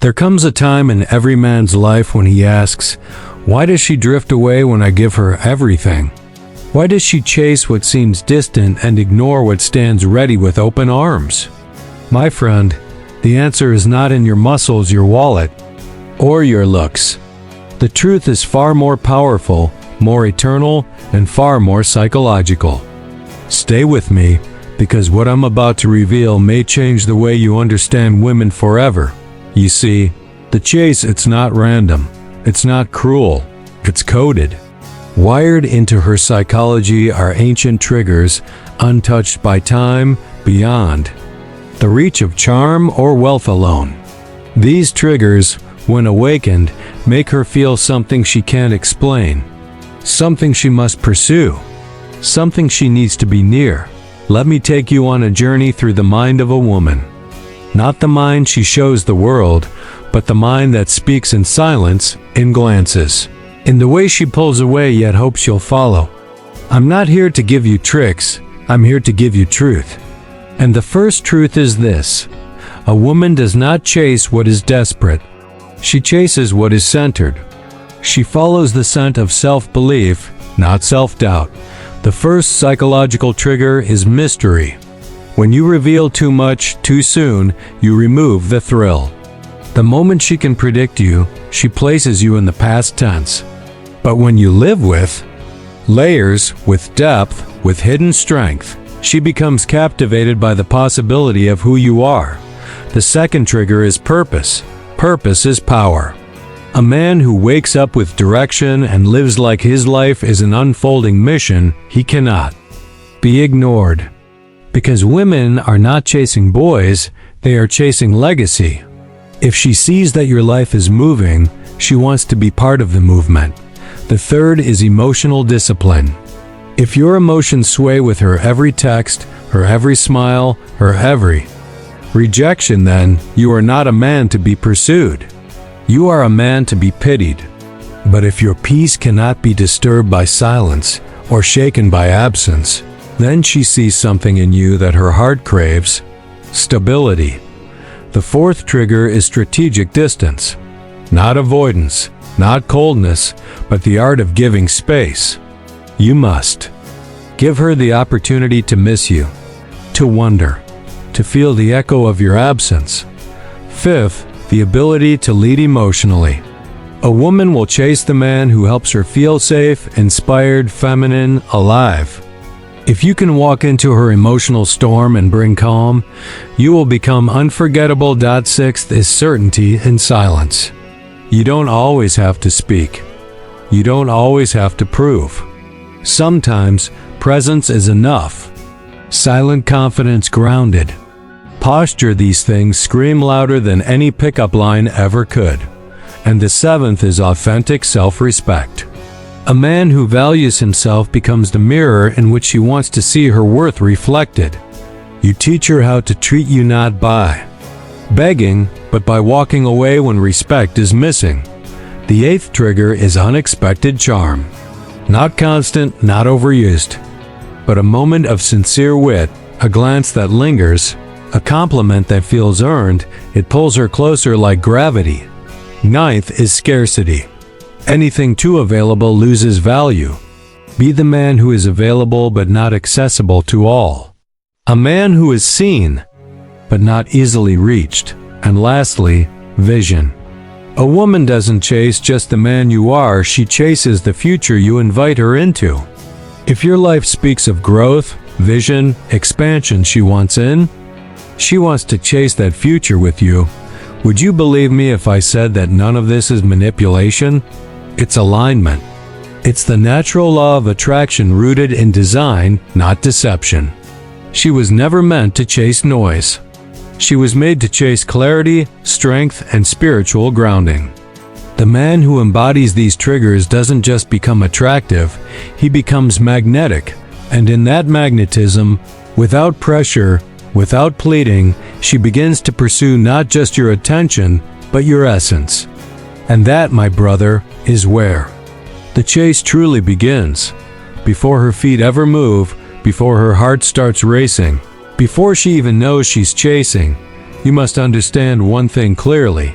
There comes a time in every man's life when he asks, why does she drift away when I give her everything? Why does she chase what seems distant and ignore what stands ready with open arms? My friend, the answer is not in your muscles, your wallet, or your looks. The truth is far more powerful, more eternal, and far more psychological. Stay with me, because what I'm about to reveal may change the way you understand women forever. You see, the chase, it's not random. It's not cruel. It's coded. Wired into her psychology are ancient triggers, untouched by time, beyond the reach of charm or wealth alone. These triggers, when awakened, make her feel something she can't explain, something she must pursue, something she needs to be near. Let me take you on a journey through the mind of a woman. Not the mind she shows the world, but the mind that speaks in silence, in glances, in the way she pulls away yet hopes you'll follow. I'm not here to give you tricks, I'm here to give you truth. And the first truth is this: a woman does not chase what is desperate. She chases what is centered. She follows the scent of self-belief, not self-doubt. The first psychological trigger is mystery. When you reveal too much, too soon, you remove the thrill. The moment she can predict you, she places you in the past tense. But when you live with layers, with depth, with hidden strength, she becomes captivated by the possibility of who you are. The second trigger is purpose. Purpose is power. A man who wakes up with direction and lives like his life is an unfolding mission, he cannot be ignored. Because women are not chasing boys, they are chasing legacy. If she sees that your life is moving, she wants to be part of the movement. The third is emotional discipline. If your emotions sway with her every text, her every smile, her every rejection, then you are not a man to be pursued. You are a man to be pitied. But if your peace cannot be disturbed by silence or shaken by absence, then she sees something in you that her heart craves: stability. The fourth trigger is strategic distance. Not avoidance, not coldness, but the art of giving space. You must give her the opportunity to miss you, to wonder, to feel the echo of your absence. Fifth, the ability to lead emotionally. A woman will chase the man who helps her feel safe, inspired, feminine, alive. If you can walk into her emotional storm and bring calm, you will become unforgettable. Sixth is certainty in silence. You don't always have to speak. You don't always have to prove. Sometimes presence is enough. Silent confidence, grounded posture, these things scream louder than any pickup line ever could. And the seventh is authentic self-respect. A man who values himself becomes the mirror in which she wants to see her worth reflected. You teach her how to treat you not by begging, but by walking away when respect is missing. The eighth trigger is unexpected charm. Not constant, not overused, but a moment of sincere wit, a glance that lingers, a compliment that feels earned. It pulls her closer like gravity. Ninth is scarcity. Anything too available loses value. Be the man who is available but not accessible to all. A man who is seen but not easily reached. And lastly, vision. A woman doesn't chase just the man you are, she chases the future you invite her into. If your life speaks of growth, vision, expansion, she wants in. She wants to chase that future with you. Would you believe me if I said that none of this is manipulation? It's alignment. It's the natural law of attraction rooted in design, not deception. She was never meant to chase noise. She was made to chase clarity, strength, and spiritual grounding. The man who embodies these triggers doesn't just become attractive, he becomes magnetic. And in that magnetism, without pressure, without pleading, she begins to pursue not just your attention, but your essence. And that, my brother, is where the chase truly begins. Before her feet ever move, before her heart starts racing, before she even knows she's chasing, you must understand one thing clearly.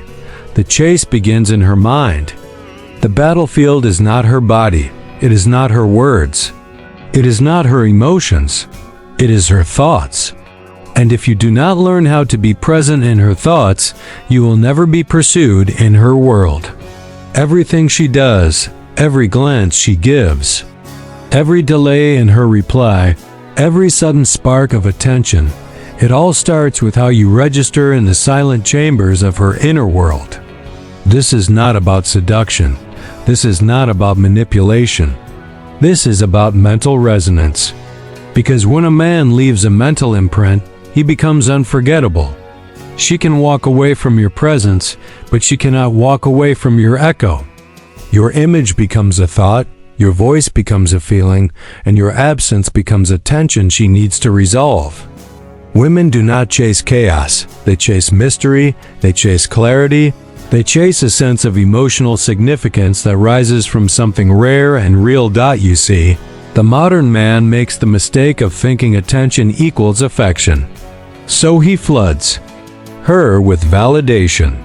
The chase begins in her mind. The battlefield is not her body. It is not her words. It is not her emotions. It is her thoughts. And if you do not learn how to be present in her thoughts, you will never be pursued in her world. Everything she does, every glance she gives, every delay in her reply, every sudden spark of attention, it all starts with how you register in the silent chambers of her inner world. This is not about seduction. This is not about manipulation. This is about mental resonance. Because when a man leaves a mental imprint, he becomes unforgettable. She can walk away from your presence, but she cannot walk away from your echo. Your image becomes a thought, your voice becomes a feeling, and your absence becomes a tension she needs to resolve. Women do not chase chaos. They chase mystery, they chase clarity, they chase a sense of emotional significance that rises from something rare and real. You see, the modern man makes the mistake of thinking attention equals affection. So he floods her with validation.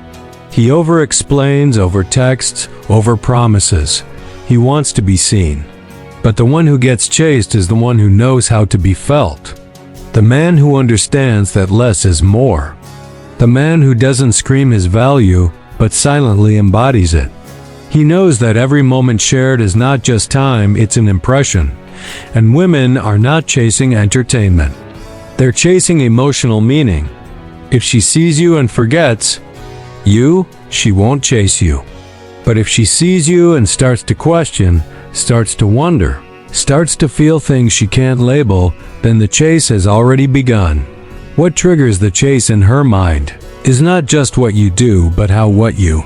He over-explains, over-texts, over-promises. He wants to be seen. But the one who gets chased is the one who knows how to be felt. The man who understands that less is more. The man who doesn't scream his value, but silently embodies it. He knows that every moment shared is not just time, it's an impression. And women are not chasing entertainment. They're chasing emotional meaning. If she sees you and forgets you, she won't chase you. But if she sees you and starts to question, starts to wonder, starts to feel things she can't label, then the chase has already begun. What triggers the chase in her mind is not just what you do, but how what you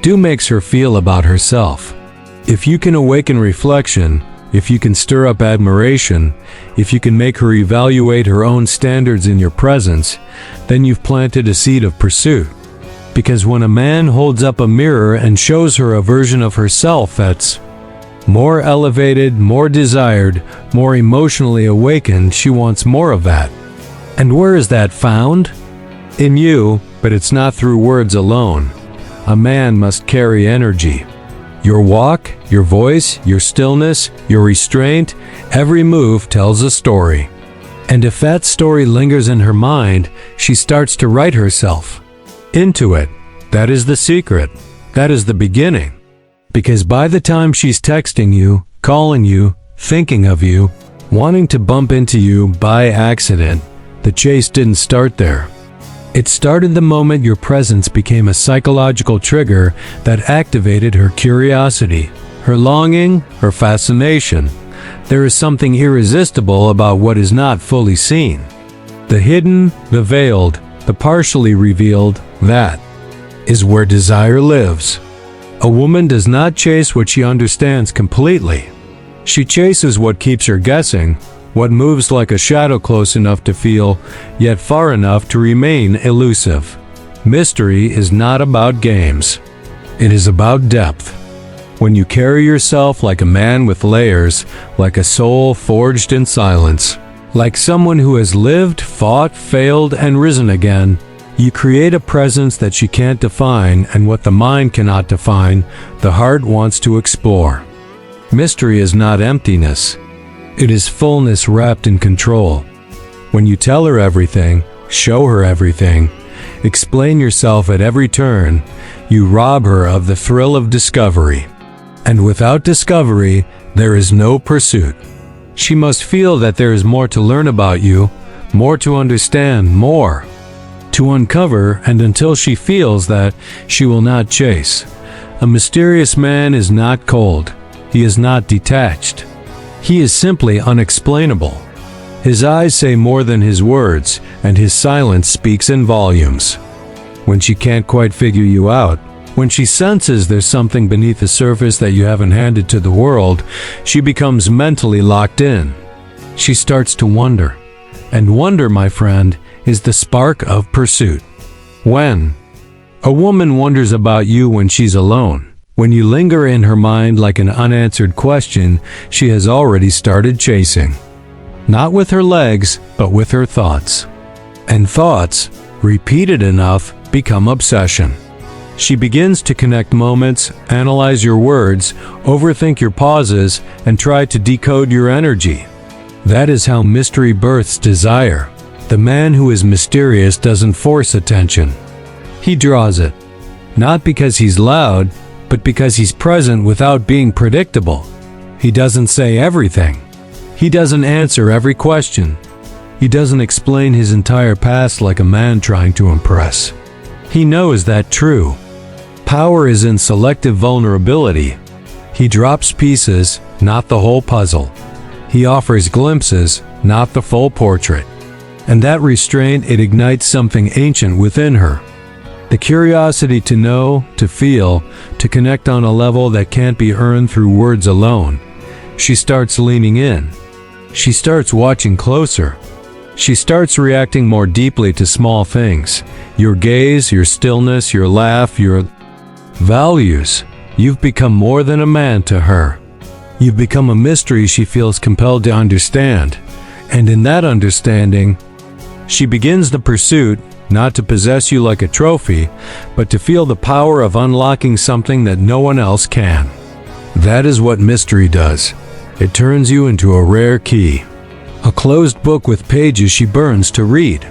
do makes her feel about herself. If you can awaken reflection, if you can stir up admiration, if you can make her evaluate her own standards in your presence, then you've planted a seed of pursuit. Because when a man holds up a mirror and shows her a version of herself that's more elevated, more desired, more emotionally awakened, she wants more of that. And where is that found? In you, but it's not through words alone. A man must carry energy. Your walk, your voice, your stillness, your restraint, every move tells a story. And if that story lingers in her mind, she starts to write herself into it. That is the secret. That is the beginning. Because by the time she's texting you, calling you, thinking of you, wanting to bump into you by accident, the chase didn't start there. It started the moment your presence became a psychological trigger that activated her curiosity, her longing, her fascination. There is something irresistible about what is not fully seen. The hidden, the veiled, the partially revealed, that is where desire lives. A woman does not chase what she understands completely. She chases what keeps her guessing, what moves like a shadow close enough to feel, yet far enough to remain elusive. Mystery is not about games. It is about depth. When you carry yourself like a man with layers, like a soul forged in silence, like someone who has lived, fought, failed, and risen again, you create a presence that she can't define, and what the mind cannot define, the heart wants to explore. Mystery is not emptiness. It is fullness wrapped in control. When you tell her everything, show her everything, explain yourself at every turn, you rob her of the thrill of discovery. And without discovery, there is no pursuit. She must feel that there is more to learn about you, more to understand, more to uncover, and until she feels that, she will not chase. A mysterious man is not cold. He is not detached. He is simply unexplainable. His eyes say more than his words, and his silence speaks in volumes. When she can't quite figure you out, when she senses there's something beneath the surface that you haven't handed to the world, she becomes mentally locked in. She starts to wonder. And wonder, my friend, is the spark of pursuit. When a woman wonders about you when she's alone, when you linger in her mind like an unanswered question, she has already started chasing. Not with her legs, but with her thoughts. And thoughts, repeated enough, become obsession. She begins to connect moments, analyze your words, overthink your pauses, and try to decode your energy. That is how mystery births desire. The man who is mysterious doesn't force attention. He draws it. Not because he's loud, but because he's present without being predictable. He doesn't say everything. He doesn't answer every question. He doesn't explain his entire past like a man trying to impress. He knows that true power is in selective vulnerability. He drops pieces, not the whole puzzle. He offers glimpses, not the full portrait. And that restraint, it ignites something ancient within her. The curiosity to know, to feel, to connect on a level that can't be earned through words alone. She starts leaning in. She starts watching closer. She starts reacting more deeply to small things. Your gaze, your stillness, your laugh, your values. You've become more than a man to her. You've become a mystery she feels compelled to understand. And in that understanding, she begins the pursuit, not to possess you like a trophy, but to feel the power of unlocking something that no one else can. That is what mystery does. It turns you into a rare key. A closed book with pages she burns to read.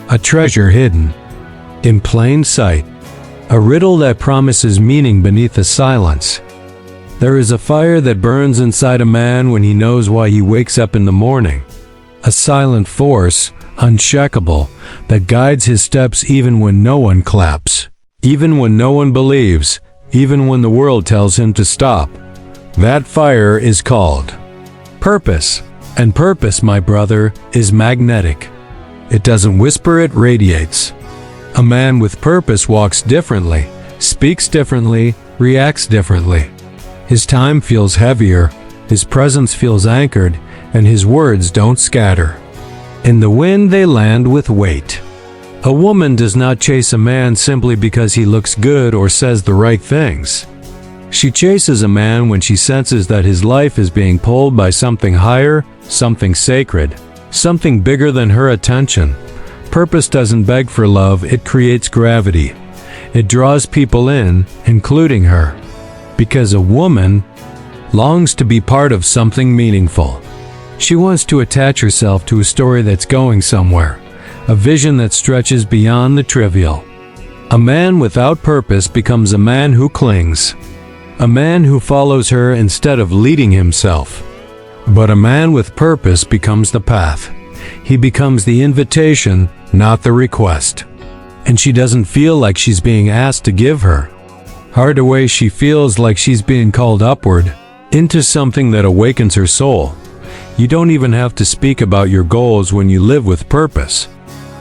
A treasure hidden in plain sight. A riddle that promises meaning beneath the silence. There is a fire that burns inside a man when he knows why he wakes up in the morning. A silent force, unshakable, that guides his steps even when no one claps. Even when no one believes. Even when the world tells him to stop. That fire is called purpose. And purpose, my brother, is magnetic. It doesn't whisper, it radiates. A man with purpose walks differently, speaks differently, reacts differently. His time feels heavier, his presence feels anchored, and his words don't scatter. In the wind they land with weight. A woman does not chase a man simply because he looks good or says the right things. She chases a man when she senses that his life is being pulled by something higher, something sacred, something bigger than her attention. Purpose doesn't beg for love, it creates gravity. It draws people in, including her. Because a woman longs to be part of something meaningful. She wants to attach herself to a story that's going somewhere, a vision that stretches beyond the trivial. A man without purpose becomes a man who clings. A man who follows her instead of leading himself. But a man with purpose becomes the path. He becomes the invitation, not the request. And she doesn't feel like she's being asked to give her. Hard away, she feels like she's being called upward, into something that awakens her soul. You don't even have to speak about your goals when you live with purpose.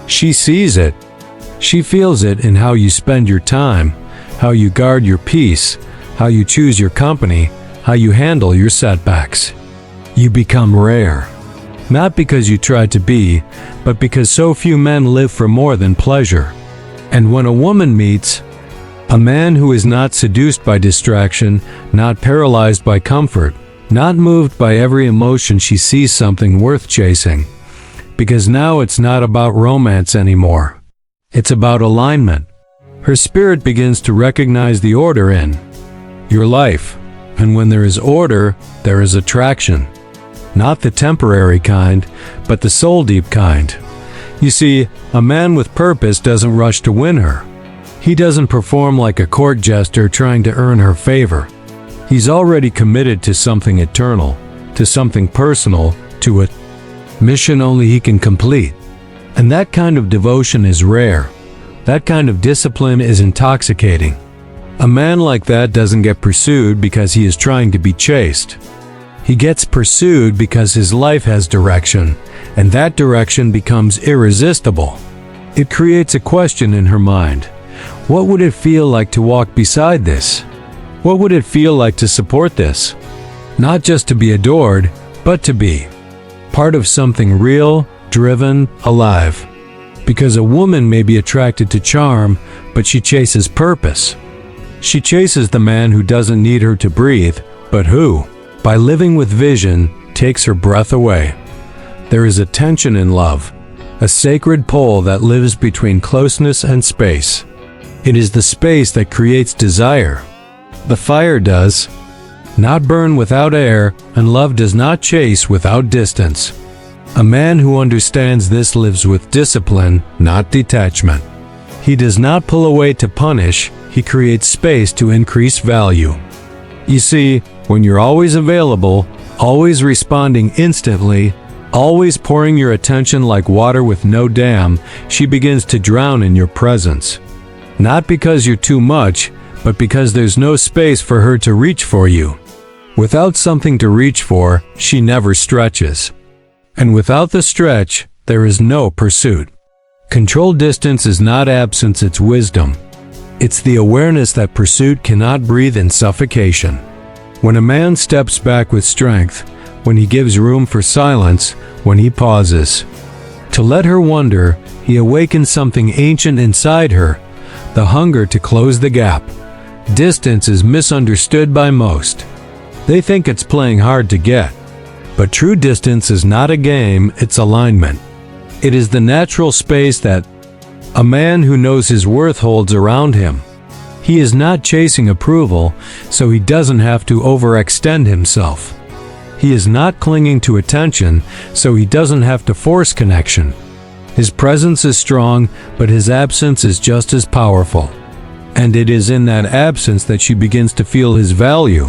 She sees it. She feels it in how you spend your time, how you guard your peace, how you choose your company, how you handle your setbacks. You become rare. Not because you tried to be, but because so few men live for more than pleasure. And when a woman meets a man who is not seduced by distraction, not paralyzed by comfort, not moved by every emotion, she sees something worth chasing. Because now it's not about romance anymore. It's about alignment. Her spirit begins to recognize the order in your life. And when there is order, there is attraction. Not the temporary kind, but the soul-deep kind. You see, a man with purpose doesn't rush to win her. He doesn't perform like a court jester trying to earn her favor. He's already committed to something eternal, to something personal, to a mission only he can complete. And that kind of devotion is rare. That kind of discipline is intoxicating. A man like that doesn't get pursued because he is trying to be chased. He gets pursued because his life has direction, and that direction becomes irresistible. It creates a question in her mind. What would it feel like to walk beside this? What would it feel like to support this? Not just to be adored, but to be part of something real, driven, alive. Because a woman may be attracted to charm, but she chases purpose. She chases the man who doesn't need her to breathe, but who, by living with vision, takes her breath away. There is a tension in love, a sacred pole that lives between closeness and space. It is the space that creates desire. The fire does not burn without air, and love does not chase without distance. A man who understands this lives with discipline, not detachment. He does not pull away to punish, he creates space to increase value. You see, when you're always available, always responding instantly, always pouring your attention like water with no dam, she begins to drown in your presence. Not because you're too much, but because there's no space for her to reach for you. Without something to reach for, she never stretches. And without the stretch, there is no pursuit. Controlled distance is not absence, it's wisdom. It's the awareness that pursuit cannot breathe in suffocation. When a man steps back with strength, when he gives room for silence, when he pauses to let her wonder, he awakens something ancient inside her, the hunger to close the gap. Distance is misunderstood by most. They think it's playing hard to get. But true distance is not a game, it's alignment. It is the natural space that a man who knows his worth holds around him. He is not chasing approval, so he doesn't have to overextend himself. He is not clinging to attention, so he doesn't have to force connection. His presence is strong, but his absence is just as powerful. And it is in that absence that she begins to feel his value.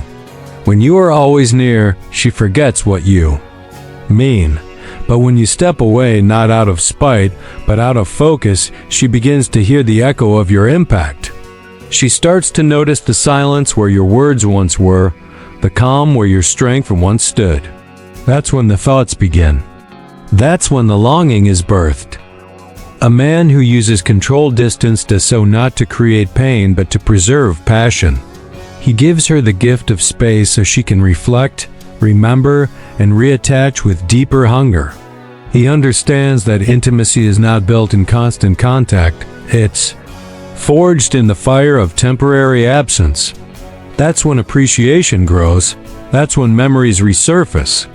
When you are always near, she forgets what you mean. But when you step away, not out of spite, but out of focus, she begins to hear the echo of your impact. She starts to notice the silence where your words once were, the calm where your strength once stood. That's when the thoughts begin. That's when the longing is birthed. A man who uses controlled distance does so not to create pain, but to preserve passion. He gives her the gift of space so she can reflect, remember, and reattach with deeper hunger. He understands that intimacy is not built in constant contact, it's forged in the fire of temporary absence. That's when appreciation grows, that's when memories resurface.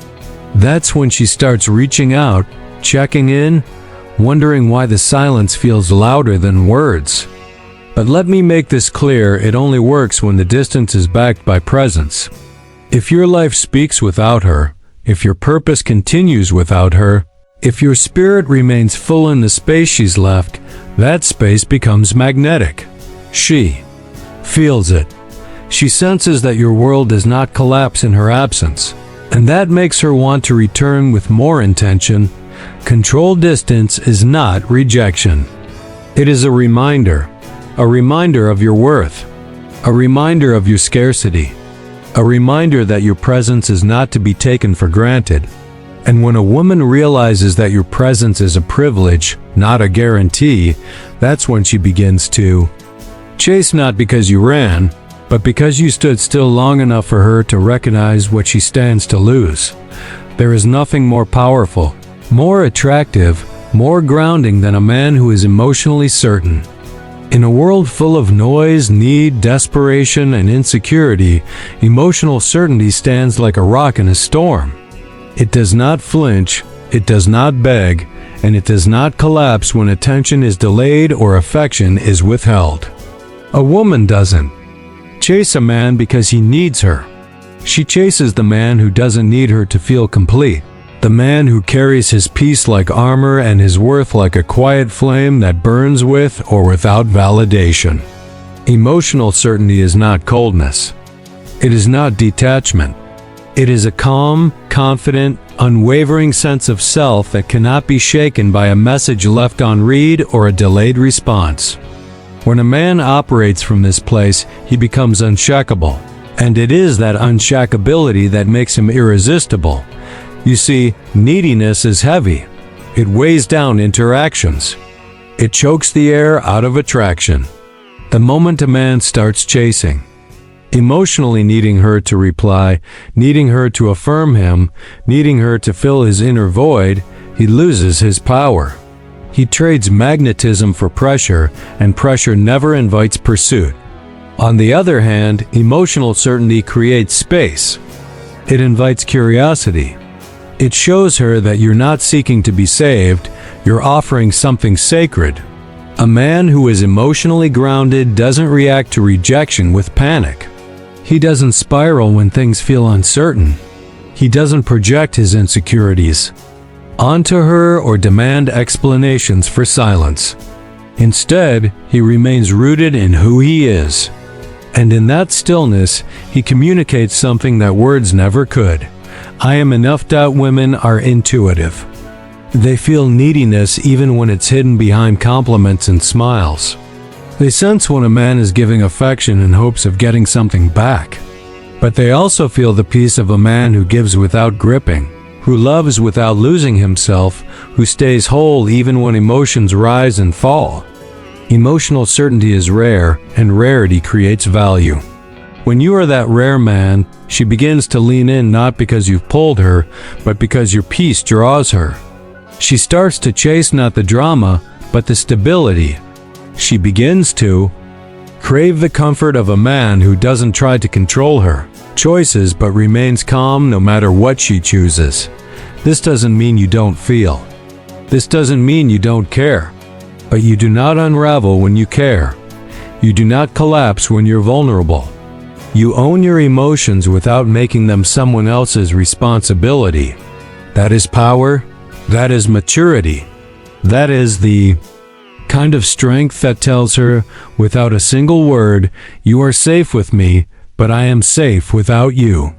That's when she starts reaching out, checking in, wondering why the silence feels louder than words. But let me make this clear, it only works when the distance is backed by presence. If your life speaks without her, if your purpose continues without her, if your spirit remains full in the space she's left, that space becomes magnetic. She feels it. She senses that your world does not collapse in her absence, and that makes her want to return with more intention. Controlled distance is not rejection. It is a reminder of your worth, a reminder of your scarcity, a reminder that your presence is not to be taken for granted. And when a woman realizes that your presence is a privilege, not a guarantee, that's when she begins to chase, not because you ran, but because you stood still long enough for her to recognize what she stands to lose. There is nothing more powerful, more attractive, more grounding than a man who is emotionally certain. In a world full of noise, need, desperation, and insecurity, emotional certainty stands like a rock in a storm. It does not flinch, it does not beg, and it does not collapse when attention is delayed or affection is withheld. A woman doesn't chase a man because he needs her. She chases the man who doesn't need her to feel complete. The man who carries his peace like armor and his worth like a quiet flame that burns with or without validation. Emotional certainty is not coldness. It is not detachment. It is a calm, confident, unwavering sense of self that cannot be shaken by a message left on read or a delayed response. When a man operates from this place, he becomes unshakable. And it is that unshackability that makes him irresistible. You see, neediness is heavy. It weighs down interactions. It chokes the air out of attraction. The moment a man starts chasing, emotionally needing her to reply, needing her to affirm him, needing her to fill his inner void, he loses his power. He trades magnetism for pressure, and pressure never invites pursuit. On the other hand, emotional certainty creates space. It invites curiosity. It shows her that you're not seeking to be saved, you're offering something sacred. A man who is emotionally grounded doesn't react to rejection with panic. He doesn't spiral when things feel uncertain. He doesn't project his insecurities onto her or demand explanations for silence. Instead, he remains rooted in who he is. And in that stillness, he communicates something that words never could. I am enough. Women are intuitive. They feel neediness even when it's hidden behind compliments and smiles. They sense when a man is giving affection in hopes of getting something back. But they also feel the peace of a man who gives without gripping, who loves without losing himself, who stays whole even when emotions rise and fall. Emotional certainty is rare, and rarity creates value. When you are that rare man, she begins to lean in not because you've pulled her, but because your peace draws her. She starts to chase not the drama, but the stability. She begins to crave the comfort of a man who doesn't try to control her choices but remains calm no matter what she chooses. This doesn't mean you don't feel. This doesn't mean you don't care. But you do not unravel when you care. You do not collapse when you're vulnerable. You own your emotions without making them someone else's responsibility. That is power. That is maturity. That is the kind of strength that tells her, without a single word, you are safe with me, but I am safe without you.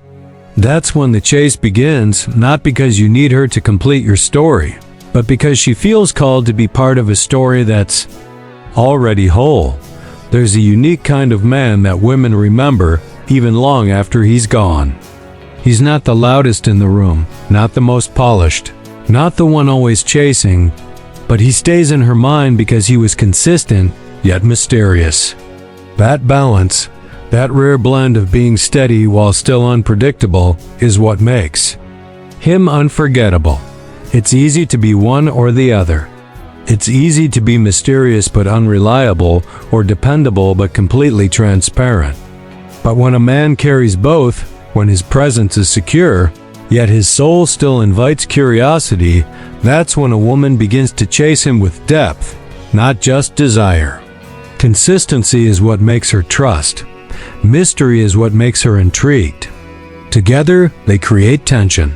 That's when the chase begins, not because you need her to complete your story, but because she feels called to be part of a story that's already whole. There's a unique kind of man that women remember, even long after he's gone. He's not the loudest in the room, not the most polished, not the one always chasing, but he stays in her mind because he was consistent, yet mysterious. That balance, that rare blend of being steady while still unpredictable, is what makes him unforgettable. It's easy to be one or the other. It's easy to be mysterious but unreliable, or dependable but completely transparent. But when a man carries both, when his presence is secure, yet his soul still invites curiosity, that's when a woman begins to chase him with depth, not just desire. Consistency is what makes her trust. Mystery is what makes her intrigued. Together, they create tension.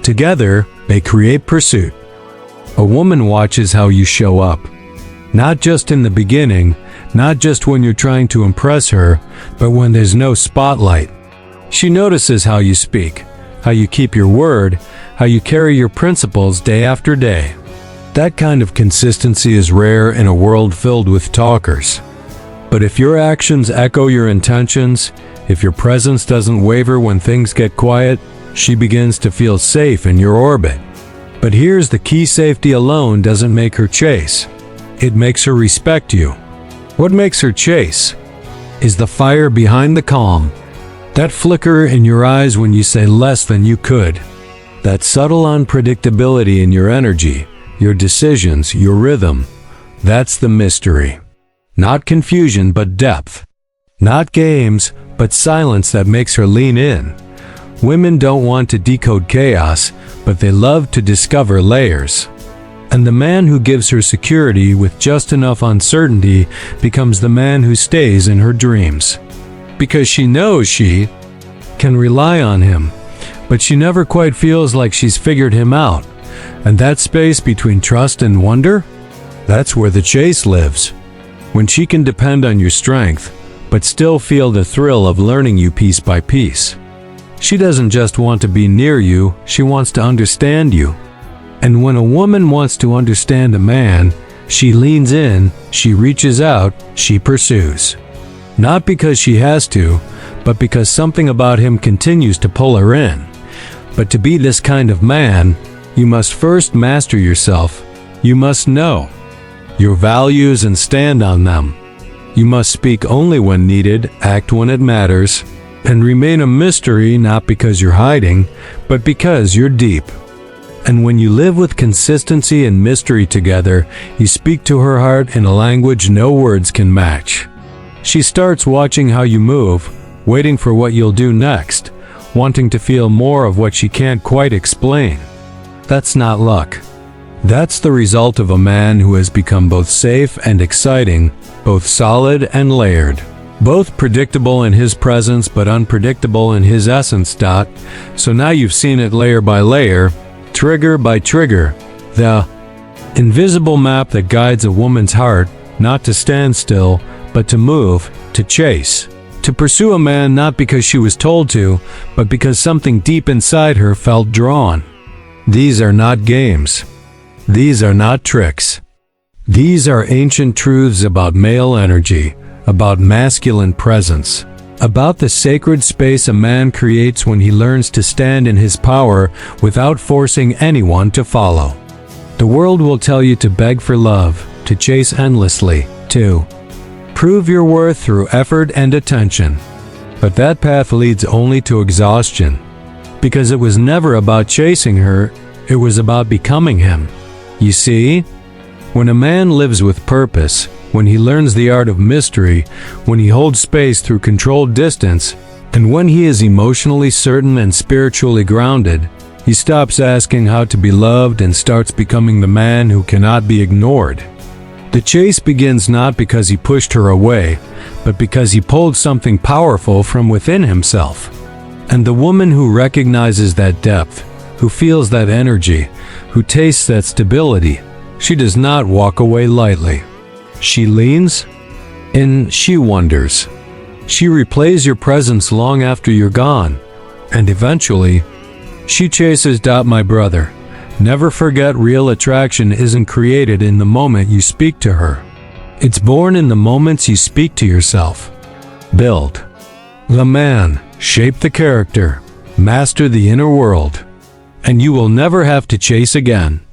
Together, they create pursuit. A woman watches how you show up. Not just in the beginning, not just when you're trying to impress her, but when there's no spotlight. She notices how you speak, how you keep your word, how you carry your principles day after day. That kind of consistency is rare in a world filled with talkers. But if your actions echo your intentions, if your presence doesn't waver when things get quiet, she begins to feel safe in your orbit. But here's the key: safety alone doesn't make her chase. It makes her respect you. What makes her chase is the fire behind the calm. That flicker in your eyes when you say less than you could. That subtle unpredictability in your energy, your decisions, your rhythm. That's the mystery. Not confusion, but depth. Not games, but silence that makes her lean in. Women don't want to decode chaos, but they love to discover layers. And the man who gives her security with just enough uncertainty becomes the man who stays in her dreams. Because she knows she can rely on him, but she never quite feels like she's figured him out. And that space between trust and wonder, that's where the chase lives. When she can depend on your strength, but still feel the thrill of learning you piece by piece. She doesn't just want to be near you, she wants to understand you. And when a woman wants to understand a man, she leans in, she reaches out, she pursues. Not because she has to, but because something about him continues to pull her in. But to be this kind of man, you must first master yourself. You must know your values and stand on them. You must speak only when needed, act when it matters, and remain a mystery not because you're hiding, but because you're deep. And when you live with consistency and mystery together, you speak to her heart in a language no words can match. She starts watching how you move, waiting for what you'll do next, wanting to feel more of what she can't quite explain. That's not luck. That's the result of a man who has become both safe and exciting, both solid and layered. Both predictable in his presence but unpredictable in his essence. So now you've seen it layer by layer, trigger by trigger. The invisible map that guides a woman's heart, not to stand still, but to move, to chase. To pursue a man not because she was told to, but because something deep inside her felt drawn. These are not games. These are not tricks. These are ancient truths about male energy, about masculine presence, about the sacred space a man creates when he learns to stand in his power without forcing anyone to follow. The world will tell you to beg for love, to chase endlessly, to prove your worth through effort and attention. But that path leads only to exhaustion, because it was never about chasing her, it was about becoming him. You see, when a man lives with purpose, when he learns the art of mystery, when he holds space through controlled distance, and when he is emotionally certain and spiritually grounded, he stops asking how to be loved and starts becoming the man who cannot be ignored. The chase begins not because he pushed her away, but because he pulled something powerful from within himself. And the woman who recognizes that depth, who feels that energy, who tastes that stability, she does not walk away lightly. She leans in, she wonders. She replays your presence long after you're gone. And eventually, she chases. My brother, never forget, real attraction isn't created in the moment you speak to her. It's born in the moments you speak to yourself. Build the man, shape the character, master the inner world, and you will never have to chase again.